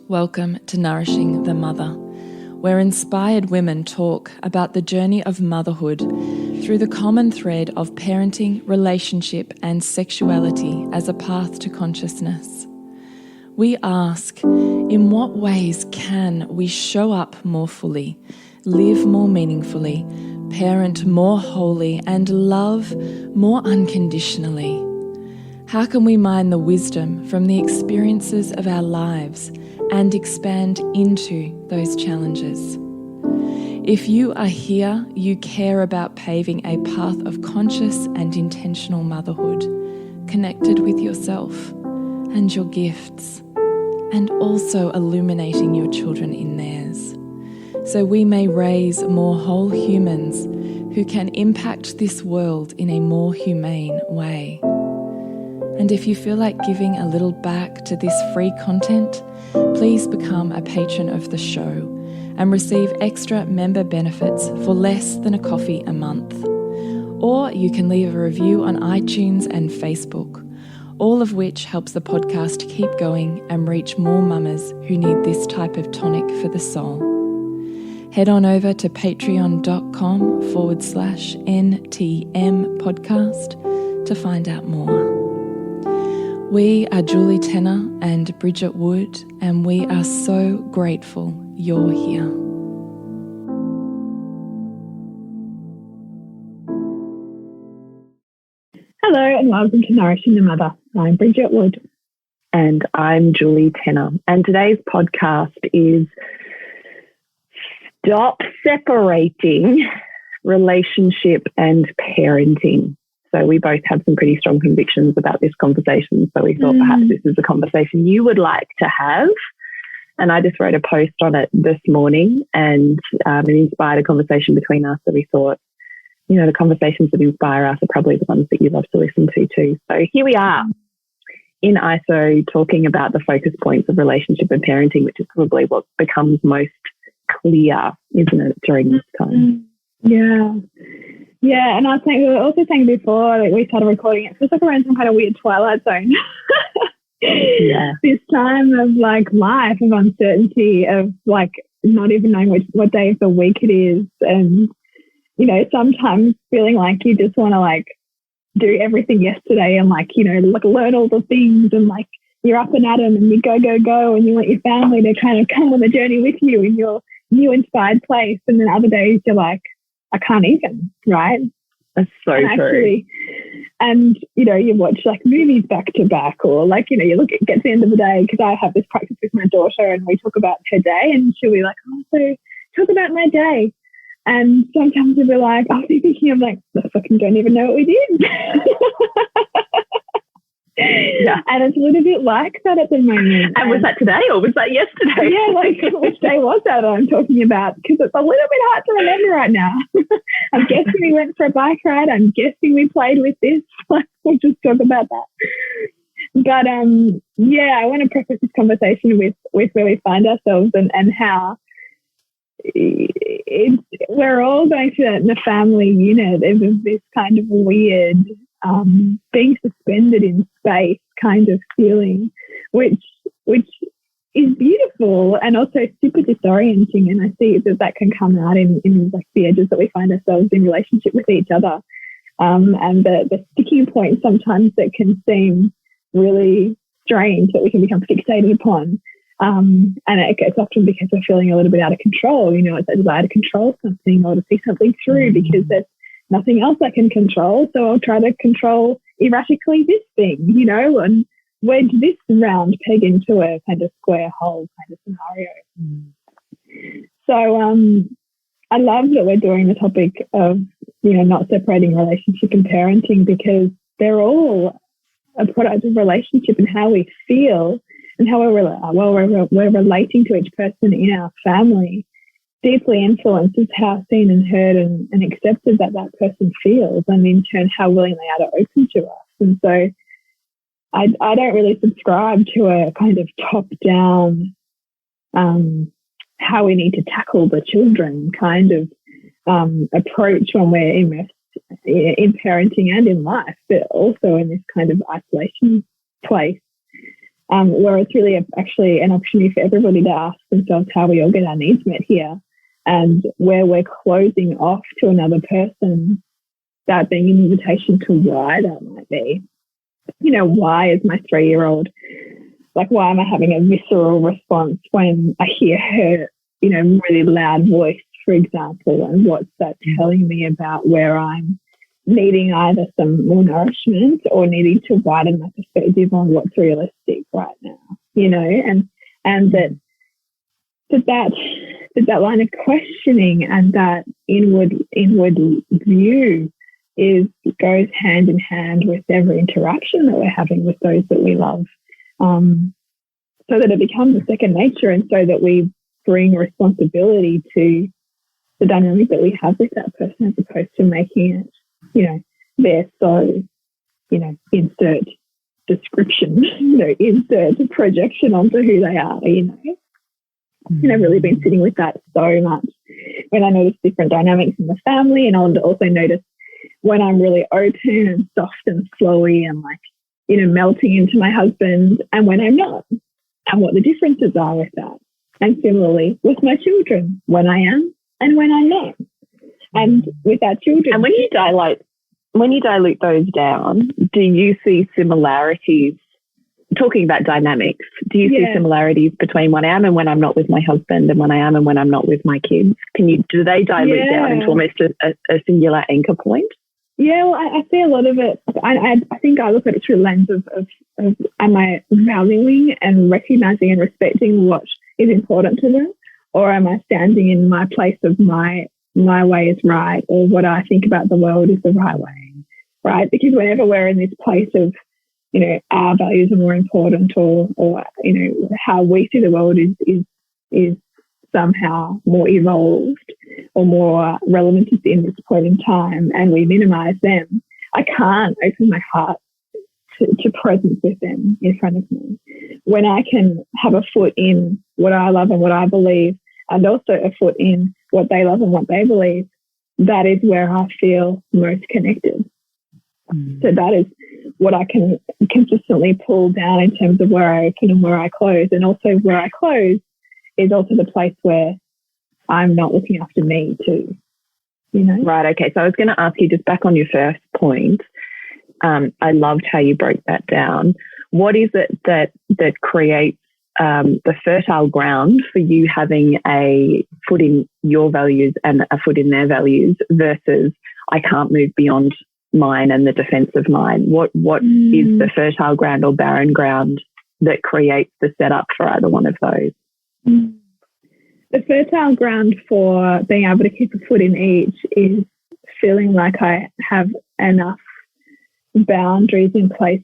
Welcome to Nourishing the Mother, where inspired women talk about the journey of motherhood through the common thread of parenting, relationship, and sexuality as a path to consciousness. We ask, in what ways can we show up more fully, live more meaningfully, parent more wholly, and love more unconditionally? How can we mine the wisdom from the experiences of our lives and expand into those challenges? If you are here, you care about paving a path of conscious and intentional motherhood, connected with yourself and your gifts, and also illuminating your children in theirs, so we may raise more whole humans who can impact this world in a more humane way. And if you feel like giving a little back to this free content, please become a patron of the show and receive extra member benefits for less than a coffee a month. Or you can leave a review on iTunes and Facebook, all of which helps the podcast keep going and reach more mamas who need this type of tonic for the soul. Head on over to patreon.com/NTM podcast to find out more. We are Julie Tenner and Bridget Wood, and we are so grateful you're here. Hello and welcome to Nourishing the Mother. I'm Bridget Wood. And I'm Julie Tenner. And today's podcast is Stop Separating Relationship and Parenting. So we both have some pretty strong convictions about this conversation. So we thought perhaps this is a conversation you would like to have. And I just wrote a post on it this morning, and it inspired a conversation between us. So we thought, you know, the conversations that inspire us are probably the ones that you love to listen to too. So here we are in ISO talking about the focus points of relationship and parenting, which is probably what becomes most clear, isn't it, during this time? Yeah, and I was saying, we were also saying before that we started recording, it feels like we're in some kind of weird twilight zone. Yeah. This time of like life, of uncertainty, of like not even knowing what day of the week it is, and you know, sometimes feeling like you just want to like do everything yesterday and like, you know, like learn all the things, and like you're up and at 'em and you go, and you want your family to kind of come on the journey with you in your new inspired place. And then other days you're like, I can't even, right? That's so true. And, you know, you watch like movies back to back, or like, you know, you look at, get to the end of the day, because I have this practice with my daughter and we talk about her day, and she'll be like, oh, so talk about my day. And sometimes we'll be like, I'll be thinking, I'm like, I fucking don't even know what we did. Yeah. And it's a little bit like that at the moment. And was that today or was that yesterday? Yeah, like which day was that I'm talking about? Because it's a little bit hard to remember right now. I'm guessing we went for a bike ride. I'm guessing we played with this. We'll just talk about that. But yeah, I want to preface this conversation with where we find ourselves and how we're all going through that in the family unit. It was this kind of weird being suspended in space kind of feeling, which is beautiful and also super disorienting. And I see that can come out in like the edges that we find ourselves in relationship with each other, and the sticking point sometimes that can seem really strange that we can become fixated upon. And it's often because we're feeling a little bit out of control. You know, it's a desire to control something or to see something through because there's nothing else I can control. So I'll try to control erratically this thing, you know, and wedge this round peg into a kind of square hole kind of scenario. So I love that we're doing the topic of, you know, not separating relationship and parenting, because they're all a product of relationship, and how we feel and how we're relating to each person in our family deeply influences how seen and heard and accepted that person feels, and in turn how willing they are to open to us. And so I don't really subscribe to a kind of top-down how we need to tackle the children kind of approach when we're immersed in parenting and in life, but also in this kind of isolation place. where it's really actually an opportunity for everybody to ask themselves how we all get our needs met here, and where we're closing off to another person, that being an invitation to why that might be. You know, why is my 3-year-old, like, why am I having a visceral response when I hear her, you know, really loud voice, for example, and what's that telling me about where I'm needing either some more nourishment or needing to widen my perspective on what's realistic right now, you know, and that line of questioning and that inward view goes hand in hand with every interaction that we're having with those that we love, so that it becomes a second nature, and so that we bring responsibility to the dynamic that we have with that person, as opposed to making it, you know, they're so, you know, insert description, you know, insert projection onto who they are, you know. And I've really been sitting with that so much when I notice different dynamics in the family, and I'll also notice when I'm really open and soft and flowy and, like, you know, melting into my husband, and when I'm not, and what the differences are with that. And similarly with my children, when I am and when I'm not. And with our children. And when you dilute those down, do you see similarities? Talking about dynamics, do you see similarities between when I am and when I'm not with my husband, and when I am and when I'm not with my kids? Do they dilute down into almost a singular anchor point? Yeah, well, I see a lot of it. I think I look at it through the lens of am I valuing and recognizing and respecting what is important to them, or am I standing in my place of my way is right, or what I think about the world is the right way, right? Because whenever we're in this place of, you know, our values are more important, or you know, how we see the world is somehow more evolved or more relevant in this point in time, and we minimize them, I can't open my heart to presence with them in front of me. When I can have a foot in what I love and what I believe, and also a foot in what they love and what they believe, that is where I feel most connected. So that is what I can consistently pull down in terms of where I open and where I close. And also where I close is also the place where I'm not looking after me too, you know? Right, okay. So I was going to ask you, just back on your first point, I loved how you broke that down. What is it that creates the fertile ground for you having a foot in your values and a foot in their values versus I can't move beyond mine and the defense of mine? What is the fertile ground or barren ground that creates the setup for either one of those? The fertile ground for being able to keep a foot in each is feeling like I have enough boundaries in place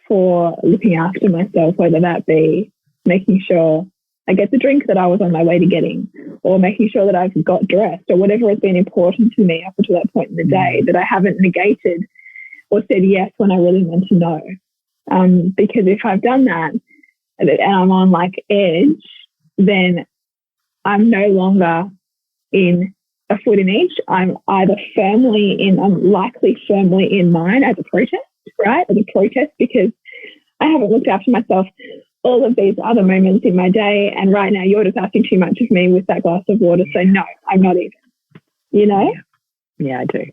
for looking after myself, whether that be making sure I get the drink that I was on my way to getting, or making sure that I've got dressed, or whatever has been important to me up until that point in the day, that I haven't negated or said yes when I really meant to no. Because if I've done that and I'm on like edge, then I'm no longer in a foot in each. I'm either likely firmly in mine as a protest, right? As a protest, because I haven't looked after myself all of these other moments in my day, and right now you're just asking too much of me with that glass of water, so no, I'm not even, you know? Yeah, I do.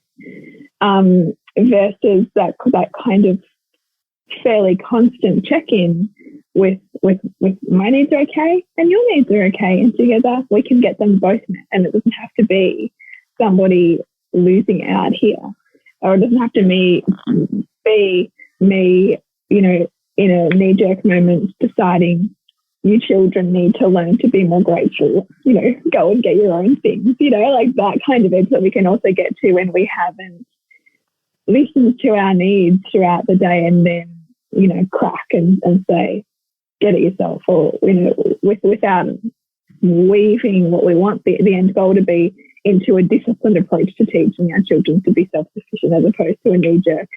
Versus that kind of fairly constant check-in with my needs are okay and your needs are okay, and together we can get them both met, and it doesn't have to be somebody losing out here, or it doesn't have to be me, you know, in a knee-jerk moment deciding you children need to learn to be more grateful, you know, go and get your own things, you know, like that kind of edge that we can also get to when we haven't listened to our needs throughout the day, and then, you know, crack and say, get it yourself, or, you know, without weaving what we want the end goal to be into a disciplined approach to teaching our children to be self-sufficient, as opposed to a knee-jerk,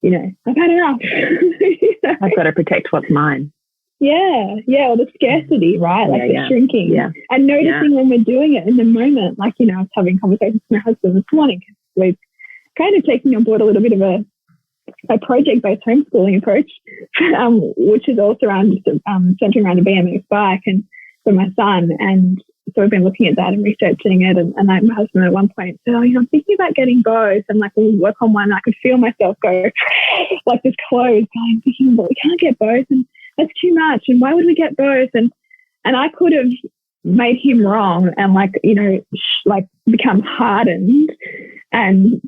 you know, I've had enough. You know? I've got to protect what's mine. Yeah, or the scarcity, right? Like the shrinking. Yeah. And noticing when we're doing it in the moment. Like, you know, I was having conversations with my husband this morning because we've kind of taken on board a little bit of a a project-based homeschooling approach, which is also around centering around a BMX bike and for my son. And so we've been looking at that and researching it. And my husband at one point said, I'm thinking about getting both. And like, we'll work on one. I could feel myself go like this close going, thinking, but we can't get both. And that's too much. And why would we get both? And I could have made him wrong and become hardened and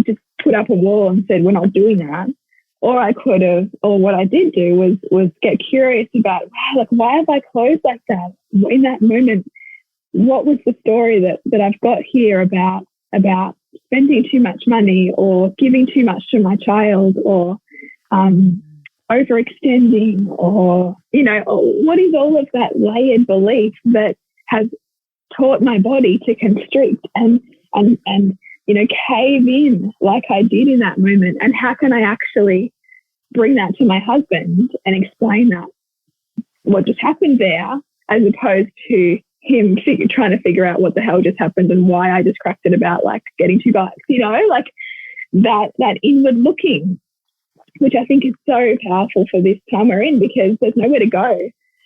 just put up a wall and said, we're not doing that. Or I could have, or what I did do was get curious about, wow, why have I closed like that? In that moment, what was the story that I've got here about spending too much money or giving too much to my child or overextending or what is all of that layered belief that has taught my body to constrict and cave in like I did in that moment? And how can I actually bring that to my husband and explain that what just happened there, as opposed to him trying to figure out what the hell just happened and why I just cracked it about like getting two bikes, that inward looking, which I think is so powerful for this time we're in, because there's nowhere to go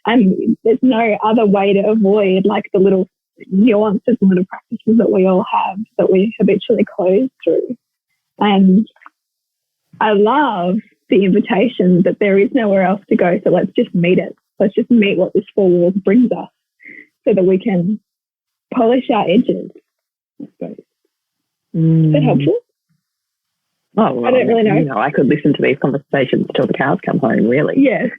and there's no other way to avoid like the little nuances and little practices that we all have that we habitually close through. And I love the invitation that there is nowhere else to go, so let's just meet it. Let's just meet what this four walls brings us so that we can polish our edges, I suppose. Is that helpful? Oh, well, I don't really know. I could listen to these conversations till the cows come home, really. Yes.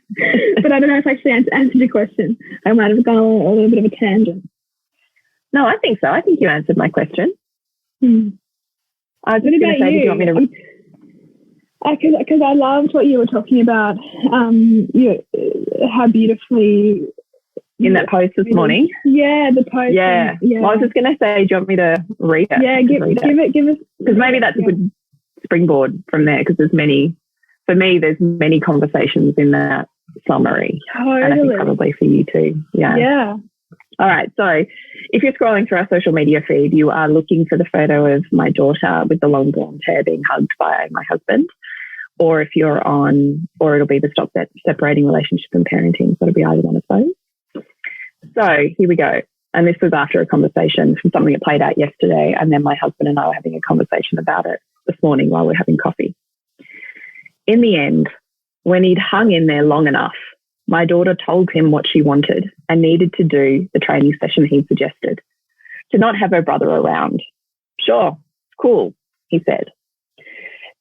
But I don't know if I actually answered your question. I might have gone on a little bit of a tangent. No, I think so. I think you answered my question. I was what about say, you? Do you want me to... Because I loved what you were talking about, how beautifully... In that post this morning? Yeah, the post. Yeah. Well, I was just going to say, do you want me to read it? Yeah, give us... Because maybe that's a good springboard from there, because there's many conversations in that summary. Totally. And I think probably for you too. Yeah. All right. So if you're scrolling through our social media feed, you are looking for the photo of my daughter with the long blonde hair being hugged by my husband. Or if you're on, or it'll be the Stop Separating Relationship and Parenting. So it'll be either one of those. So here we go. And this was after a conversation from something that played out yesterday. And then my husband and I were having a conversation about it this morning while we're having coffee. In the end, when he'd hung in there long enough, my daughter told him what she wanted and needed to do the training session he suggested, to not have her brother around. Sure, cool, he said.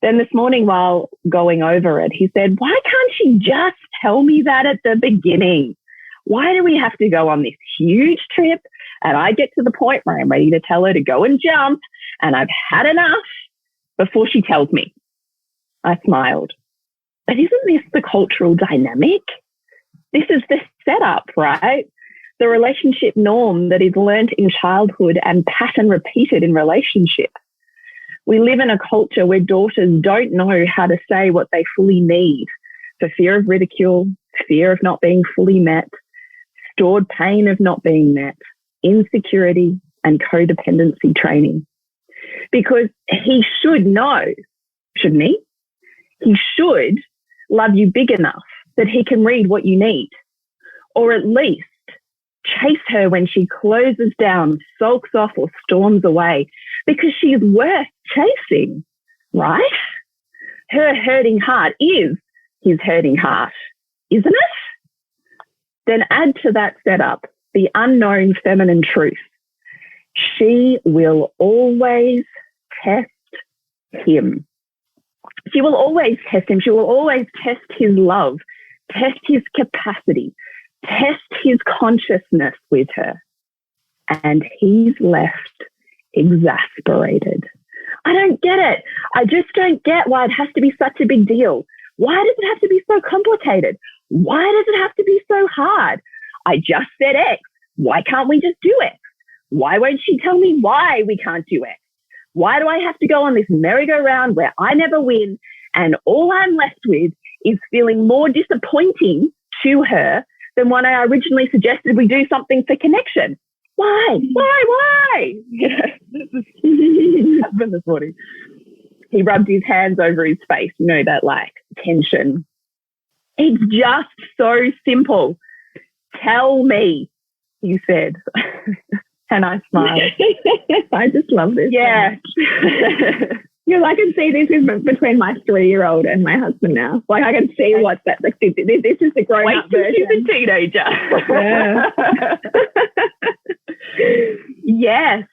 Then this morning while going over it, he said, why can't she just tell me that at the beginning? Why do we have to go on this huge trip and I get to the point where I'm ready to tell her to go and jump and I've had enough before she tells me? I smiled. But isn't this the cultural dynamic? This is the setup, right? The relationship norm that is learnt in childhood and pattern repeated in relationship. We live in a culture where daughters don't know how to say what they fully need for fear of ridicule, fear of not being fully met, stored pain of not being met, insecurity and codependency training. Because he should know, shouldn't he? He should love you big enough that he can read what you need, or at least chase her when she closes down, sulks off or storms away, because she's worth chasing, right? Her hurting heart is his hurting heart, isn't it? Then add to that setup the unknown feminine truth. She will always test him. She will always test him. She will always test his love, test his capacity, test his consciousness with her. And he's left exasperated. I don't get it. I just don't get why it has to be such a big deal. Why does it have to be so complicated? Why does it have to be so hard? I just said X. Why can't we just do X? Why won't she tell me why we can't do X? Why do I have to go on this merry-go-round where I never win and all I'm left with is feeling more disappointing to her than when I originally suggested we do something for connection? Why? Why? You know, this is happened this morning. He rubbed his hands over his face, you know, that like tension. It's just so simple. Tell me, he said. And I smiled. I just love this. Yeah. Because I can see this is between my 3-year-old and my husband now. Like I can see what's that. Like, this is the grown-up version. She's a teenager. Yeah. Yes.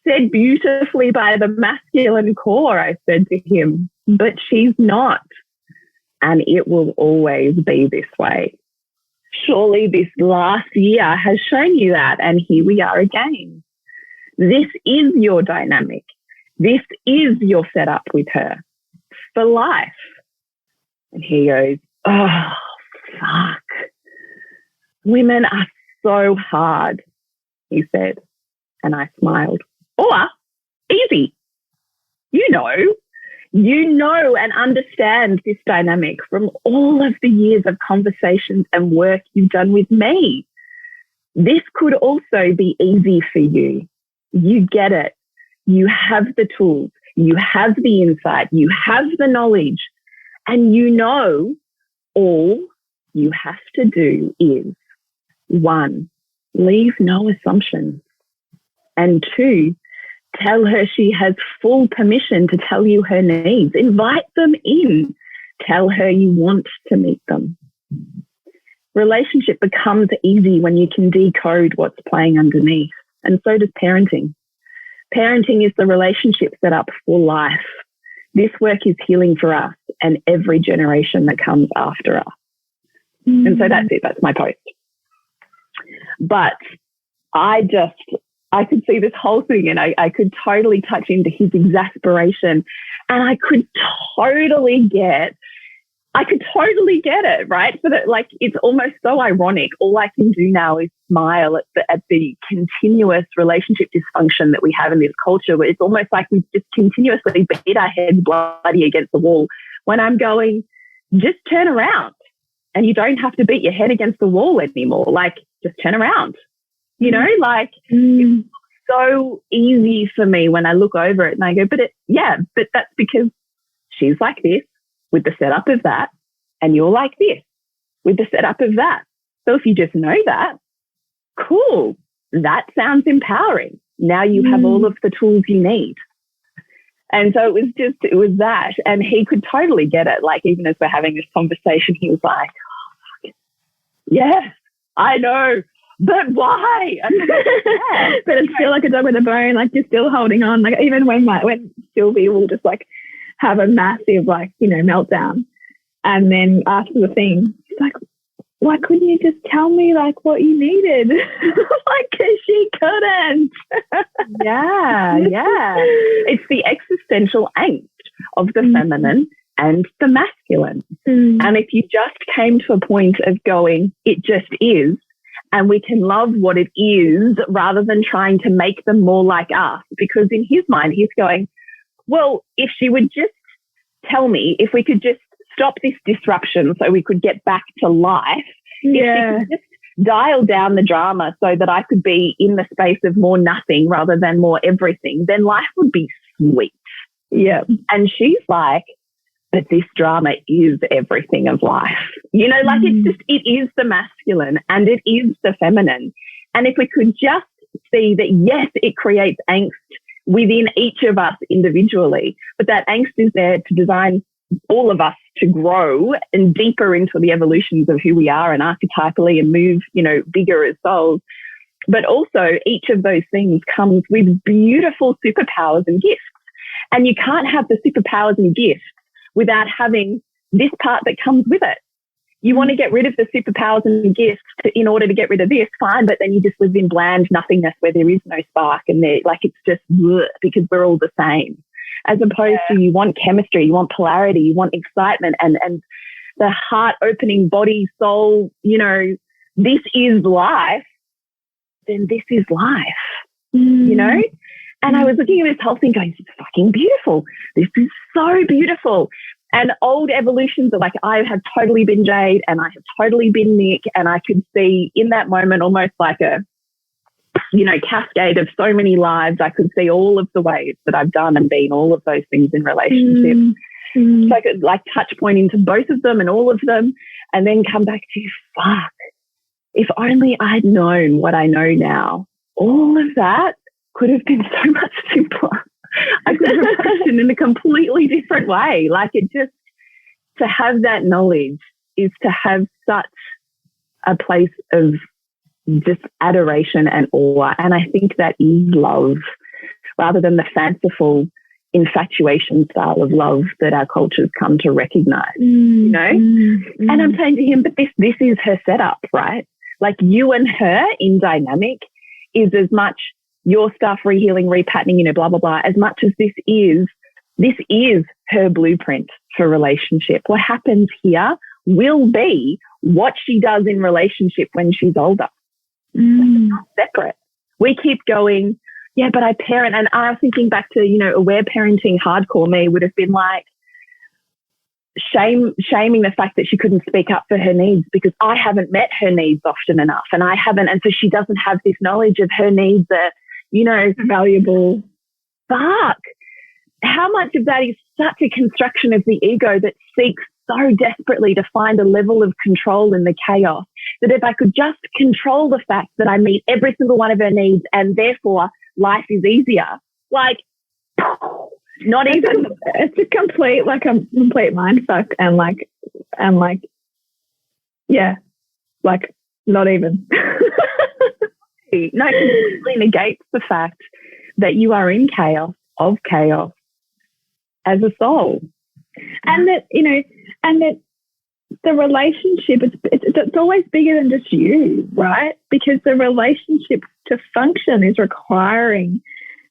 Said beautifully by the masculine core, I said to him, but she's not. And it will always be this way. Surely this last year has shown you that. And here we are again. This is your dynamic. This is your setup with her for life. And he goes, oh, fuck. Women are so hard, he said. And I smiled. Or easy. You know and understand this dynamic from all of the years of conversations and work you've done with me. This could also be easy for you. You get it. You have the tools. You have the insight. You have the knowledge. And you know all you have to do is 1, leave no assumptions. And 2, tell her she has full permission to tell you her needs. Invite them in. Tell her you want to meet them. Relationship becomes easy when you can decode what's playing underneath. And so does parenting. Parenting is the relationship set up for life. This work is healing for us and every generation that comes after us. Mm-hmm. And so that's it. That's my post. But I could see this whole thing and I could totally touch into his exasperation and I could totally get it, right? So that like, it's almost so ironic. All I can do now is smile at the continuous relationship dysfunction that we have in this culture, where it's almost like we just continuously beat our heads bloody against the wall when I'm going, just turn around and you don't have to beat your head against the wall anymore. Like, just turn around. You know, like it's so easy for me when I look over it and I go, but that's because she's like this with the setup of that, and you're like this with the setup of that. So if you just know that, cool, that sounds empowering. Now you have all of the tools you need. And so it was that. And he could totally get it. Like, even as we're having this conversation, he was like, oh, yes, I know. But why? But it's still like a dog with a bone, like you're still holding on. Like even when Sylvie will just like have a massive like, you know, meltdown. And then after the thing, she's like, why couldn't you just tell me like what you needed? Like, 'cause she couldn't. Yeah. It's the existential angst of the feminine and the masculine. And if you just came to a point of going, it just is, and we can love what it is rather than trying to make them more like us. Because in his mind, he's going, well, if she would just tell me, if we could just stop this disruption so we could get back to life, if she could just dial down the drama so that I could be in the space of more nothing rather than more everything, then life would be sweet. Yeah. And she's like, but this drama is everything of life. You know, like it is the masculine and it is the feminine. And if we could just see that, yes, it creates angst within each of us individually, but that angst is there to design all of us to grow and deeper into the evolutions of who we are and archetypally and move, you know, bigger as souls. But also each of those things comes with beautiful superpowers and gifts. And you can't have the superpowers and gifts without having this part that comes with it. You want to get rid of the superpowers and gifts in order to get rid of this, fine, but then you just live in bland nothingness where there is no spark and it's just bleh, because we're all the same. As opposed to you want chemistry, you want polarity, you want excitement and the heart opening body, soul, you know, this is life, then this is life, you know? And I was looking at this whole thing going, this is fucking beautiful. This is so beautiful. And old evolutions are like, I have totally been Jade and I have totally been Nick. And I could see in that moment almost like a you know, cascade of so many lives. I could see all of the ways that I've done and been all of those things in relationships. So I could like touch point into both of them and all of them, and then come back to, fuck, if only I'd known what I know now, all of that could have been so much simpler. I could have approached it in a completely different way. Like, it just, to have that knowledge is to have such a place of just adoration and awe. And I think that is love, rather than the fanciful infatuation style of love that our cultures come to recognize, you know? And I'm saying to him, but this is her setup, right? Like, you and her in dynamic is as much your stuff, rehealing, repatterning, you know, blah, blah, blah, as much as this is her blueprint for relationship. What happens here will be what she does in relationship when she's older. It's not separate. We keep going, yeah, but I parent. And I was thinking back to, you know, aware parenting, hardcore me would have been like shaming the fact that she couldn't speak up for her needs because I haven't met her needs often enough, and I haven't. And so she doesn't have this knowledge of her needs are, you know, valuable. Fuck. How much of that is such a construction of the ego that seeks so desperately to find a level of control in the chaos, that if I could just control the fact that I meet every single one of her needs and therefore life is easier, like, not even. It's a complete mind fuck, and yeah, like, not even. No, it completely negates the fact that you are in chaos of chaos as a soul. And that, you know, and that the relationship, it's always bigger than just you, right? Because the relationship to function is requiring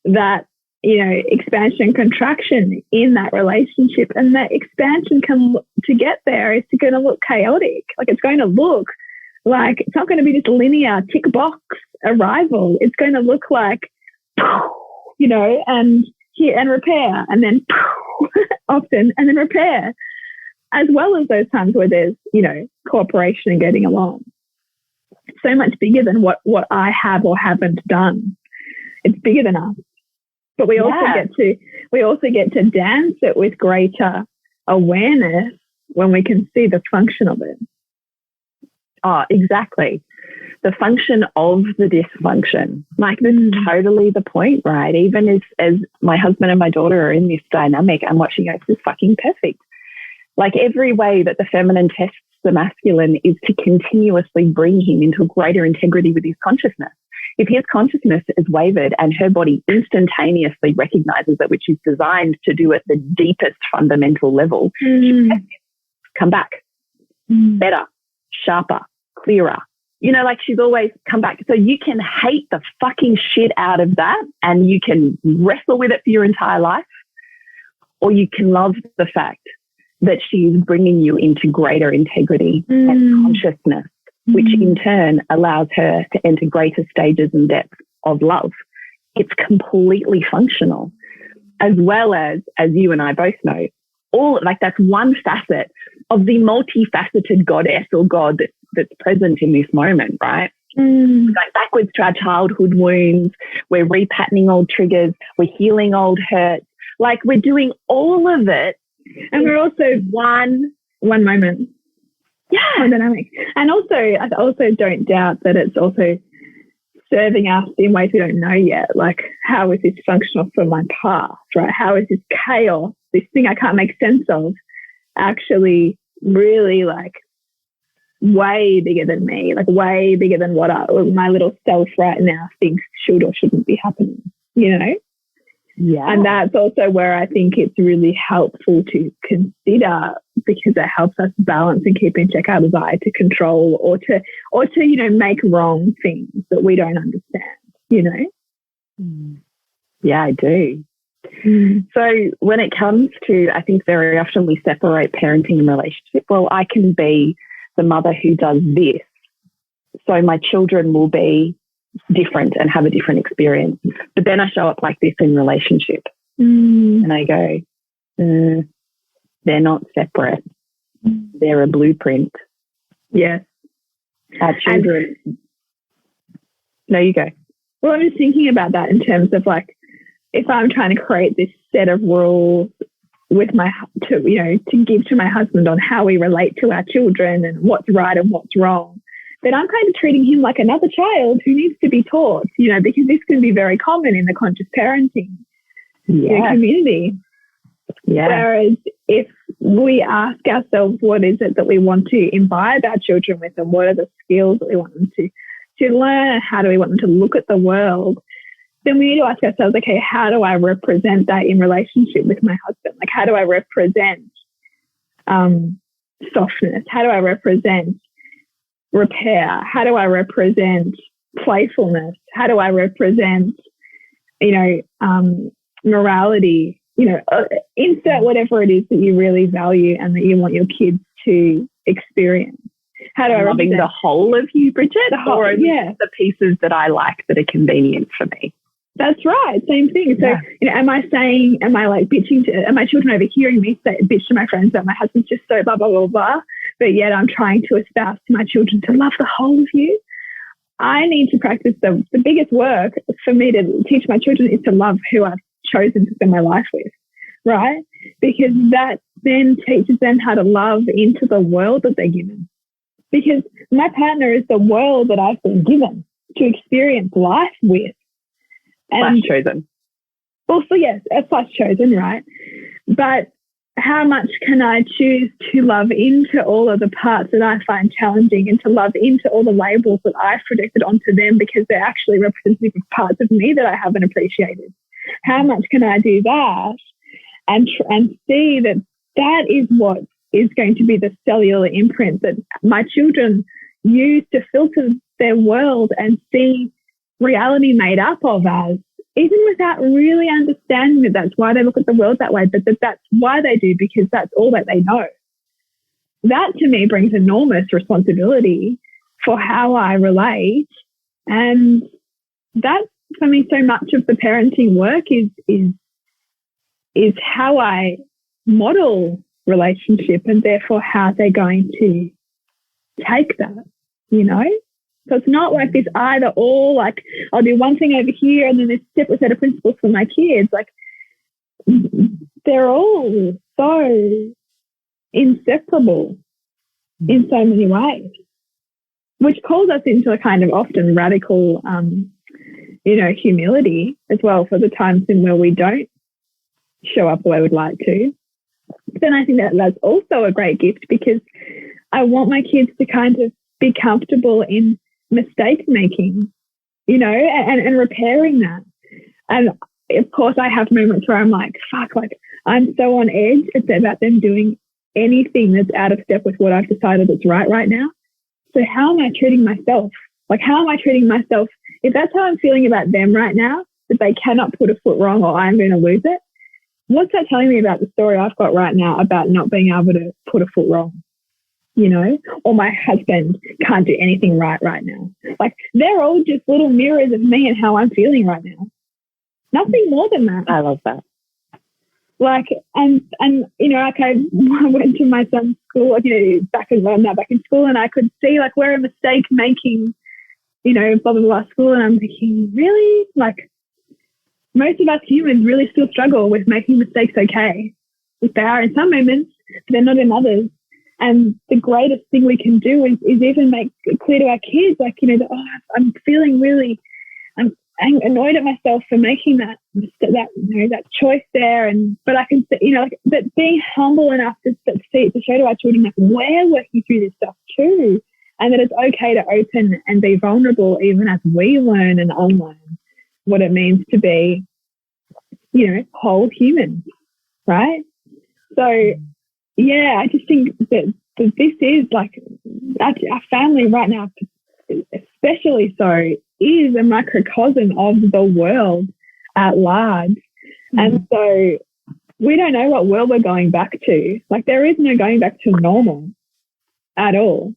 that, you know, expansion and contraction in that relationship. And that expansion to get there is going to look chaotic. Like, it's going to look like, it's not going to be just linear tick box arrival. It's going to look like, you know, and here and repair, and then often, and then repair, as well as those times where there's, you know, cooperation and getting along. So much bigger than what I have or haven't done. It's bigger than us. But we also get to dance it with greater awareness when we can see the function of it. Oh, exactly. The function of the dysfunction. Like, this is totally the point, right? Even as my husband and my daughter are in this dynamic, I'm watching, this is fucking perfect. Like, every way that the feminine tests the masculine is to continuously bring him into greater integrity with his consciousness. If his consciousness is wavered and her body instantaneously recognizes it, which is designed to do at the deepest fundamental level, she come back better, sharper, clearer. You know, like, she's always come back. So you can hate the fucking shit out of that and you can wrestle with it for your entire life, or you can love the fact that she is bringing you into greater integrity and consciousness, which in turn allows her to enter greater stages and depths of love. It's completely functional, as well as you and I both know, that's one facet of the multifaceted goddess or God that's present in this moment, right? Going backwards to our childhood wounds, we're repatterning old triggers, we're healing old hurts, like, we're doing all of it, and we're also one moment. Yeah, dynamic. And also, I also don't doubt that it's also serving us in ways we don't know yet. Like, how is this functional for my past, right? How is this chaos, this thing I can't make sense of, actually really, like, way bigger than me, like way bigger than what my little self right now thinks should or shouldn't be happening, you know? Yeah. And that's also where I think it's really helpful to consider, because it helps us balance and keep in check our desire to control or to, you know, make wrong things that we don't understand, you know? Yeah, I do. So when it comes to, I think very often we separate parenting and relationship. Well, I can be the mother who does this, so my children will be different and have a different experience. But then I show up like this in relationship and I go, they're not separate. They're a blueprint. Yes. Our children. No, you go. Well, I'm just thinking about that in terms of like, if I'm trying to create this set of rules with to give to my husband on how we relate to our children and what's right and what's wrong, then I'm kind of treating him like another child who needs to be taught, because this can be very common in the conscious parenting community. Yeah. Whereas if we ask ourselves, what is it that we want to imbibe our children with, and what are the skills that we want them to learn, how do we want them to look at the world, then we need to ask ourselves, okay, how do I represent that in relationship with my husband? Like, how do I represent softness? How do I represent repair? How do I represent playfulness? How do I represent, morality? Insert whatever it is that you really value and that you want your kids to experience. How do I loving the whole of you, Bridget, or the pieces that I like that are convenient for me? That's right. Same thing. So, am I like bitching are my children overhearing me bitch to my friends that my husband's just so blah, blah, blah, blah, but yet I'm trying to espouse to my children to love the whole of you? I need to practice the biggest work for me to teach my children is to love who I've chosen to spend my life with, right? Because that then teaches them how to love into the world that they're given. Because my partner is the world that I've been given to experience life with. And chosen. Also, yes, a plus chosen, right? But how much can I choose to love into all of the parts that I find challenging and to love into all the labels that I've projected onto them because they're actually representative of parts of me that I haven't appreciated? How much can I do that and see that is what is going to be the cellular imprint that my children use to filter their world and see reality made up of as, even without really understanding that that's why they look at the world that way, but that's why they do, because that's all that they know. That to me brings enormous responsibility for how I relate. And that's, for me, so much of the parenting work is how I model relationship and therefore how they're going to take that, So it's not like this either or, like I'll do one thing over here and then this separate set of principles for my kids. Like they're all so inseparable in so many ways, which calls us into a kind of often radical, humility as well for the times in where we don't show up the way we'd like to. Then I think that's also a great gift because I want my kids to kind of be comfortable in mistake making, and repairing that. And of course I have moments where I'm like, fuck, like I'm so on edge. It's about them doing anything that's out of step with what I've decided is right now. So how am I treating myself? Like, how am I treating myself? If that's how I'm feeling about them right now, that they cannot put a foot wrong or I'm going to lose it, what's that telling me about the story I've got right now about not being able to put a foot wrong? Or my husband can't do anything right now. Like, they're all just little mirrors of me and how I'm feeling right now. Nothing more than that. I love that. Like, and like I went to my son's school, back in school, and I could see like we're a mistake making, blah, blah, blah school. And I'm thinking, really? Like, most of us humans really still struggle with making mistakes okay. If they are in some moments, they're not in others. And the greatest thing we can do is even make it clear to our kids, like, I'm feeling really, I'm annoyed at myself for making that choice there. But I can, but being humble enough to show to our children that we're working through this stuff too, and that it's okay to open and be vulnerable even as we learn and unlearn what it means to be, whole human, right? So, yeah, I just think that this is like our family right now, especially so, is a microcosm of the world at large. Mm-hmm. And so we don't know what world we're going back to. Like, there is no going back to normal at all.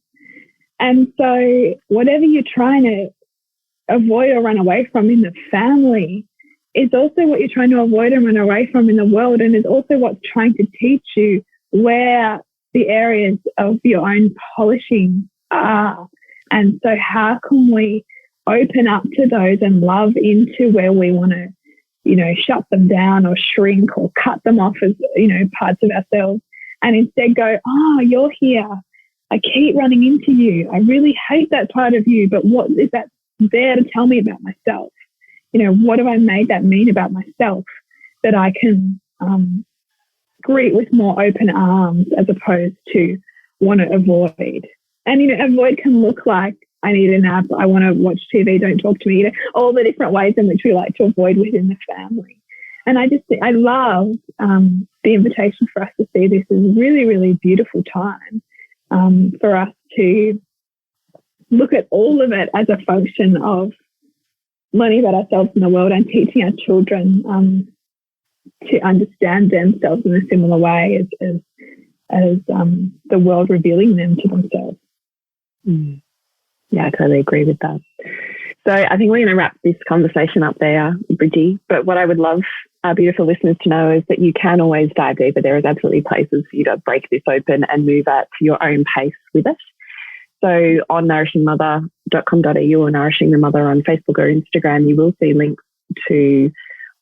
And so whatever you're trying to avoid or run away from in the family is also what you're trying to avoid and run away from in the world, and is also what's trying to teach you where the areas of your own polishing are. And so how can we open up to those and love into where we want to, shut them down or shrink or cut them off as, parts of ourselves, and instead go, oh, you're here. I keep running into you. I really hate that part of you, but what is that there to tell me about myself? What have I made that mean about myself that I can greet with more open arms as opposed to want to avoid? And, avoid can look like, I need a nap, I want to watch TV, don't talk to me, all the different ways in which we like to avoid within the family. And I love the invitation for us to see this as a really, really beautiful time for us to look at all of it as a function of learning about ourselves in the world and teaching our children to understand themselves in a similar way as the world revealing them to themselves. Mm. Yeah, I totally agree with that. So I think we're going to wrap this conversation up there, Bridgie. But what I would love our beautiful listeners to know is that you can always dive deeper. There is absolutely places for you to break this open and move at your own pace with it. So on nourishingmother.com.au or Nourishing the Mother on Facebook or Instagram, you will see links to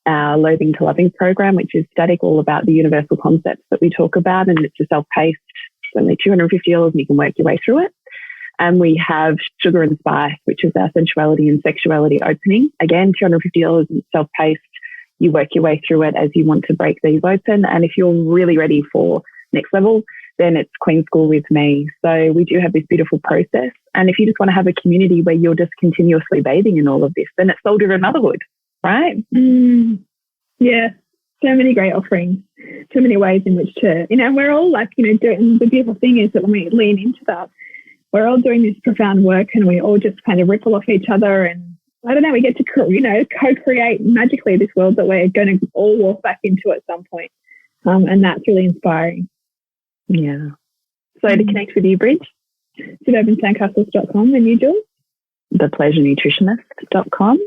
our Loathing to Loving program, which is static, all about the universal concepts that we talk about, and it's a self-paced. It's only $250 and you can work your way through it. And we have Sugar and Spice, which is our sensuality and sexuality opening. Again, $250 and self-paced. You work your way through it as you want to break these open. And if you're really ready for next level, then it's Queen School with me. So we do have this beautiful process. And if you just want to have a community where you're just continuously bathing in all of this, then it's soul-driven motherhood, right? Yeah, so many great offerings, so many ways in which to, we're all like, doing, the beautiful thing is that when we lean into that, we're all doing this profound work and we all just kind of ripple off each other. And I don't know, we get to, co-create magically this world that we're going to all walk back into at some point. And that's really inspiring. Yeah. So to connect with you, Bridge? SuburbanSandcastles.com, and you, Jules? ThePleasureNutritionist.com.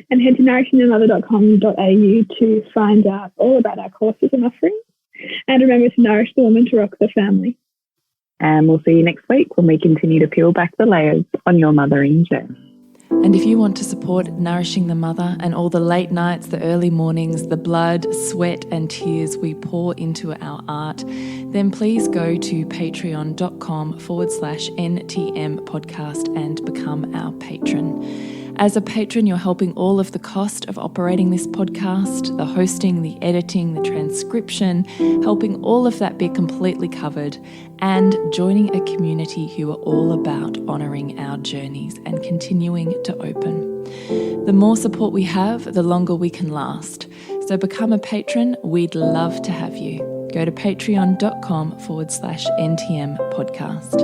And head to nourishingthemother.com.au to find out all about our courses and offerings. And remember to nourish the woman to rock the family. And we'll see you next week when we continue to peel back the layers on your mothering journey. And if you want to support Nourishing the Mother and all the late nights, the early mornings, the blood, sweat and tears we pour into our art, then please go to patreon.com/NTM podcast and become our patron. As a patron, you're helping all of the cost of operating this podcast, the hosting, the editing, the transcription, helping all of that be completely covered, and joining a community who are all about honouring our journeys and continuing to open. The more support we have, the longer we can last. So become a patron. We'd love to have you. Go to patreon.com/NTM podcast.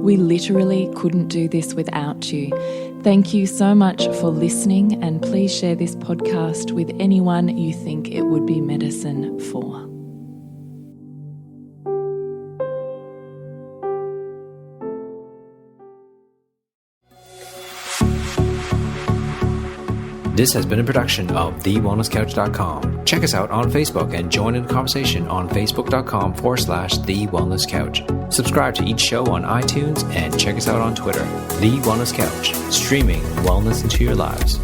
We literally couldn't do this without you. Thank you so much for listening, and please share this podcast with anyone you think it would be medicine for. This has been a production of TheWellnessCouch.com. Check us out on Facebook and join in the conversation on Facebook.com/TheWellnessCouch. Subscribe to each show on iTunes and check us out on Twitter. The Wellness Couch, streaming wellness into your lives.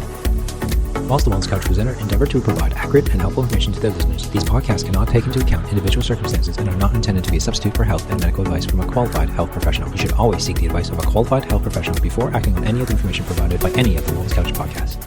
Whilst the Wellness Couch presenter endeavor to provide accurate and helpful information to their listeners, these podcasts cannot take into account individual circumstances and are not intended to be a substitute for health and medical advice from a qualified health professional. You should always seek the advice of a qualified health professional before acting on any of the information provided by any of the Wellness Couch podcasts.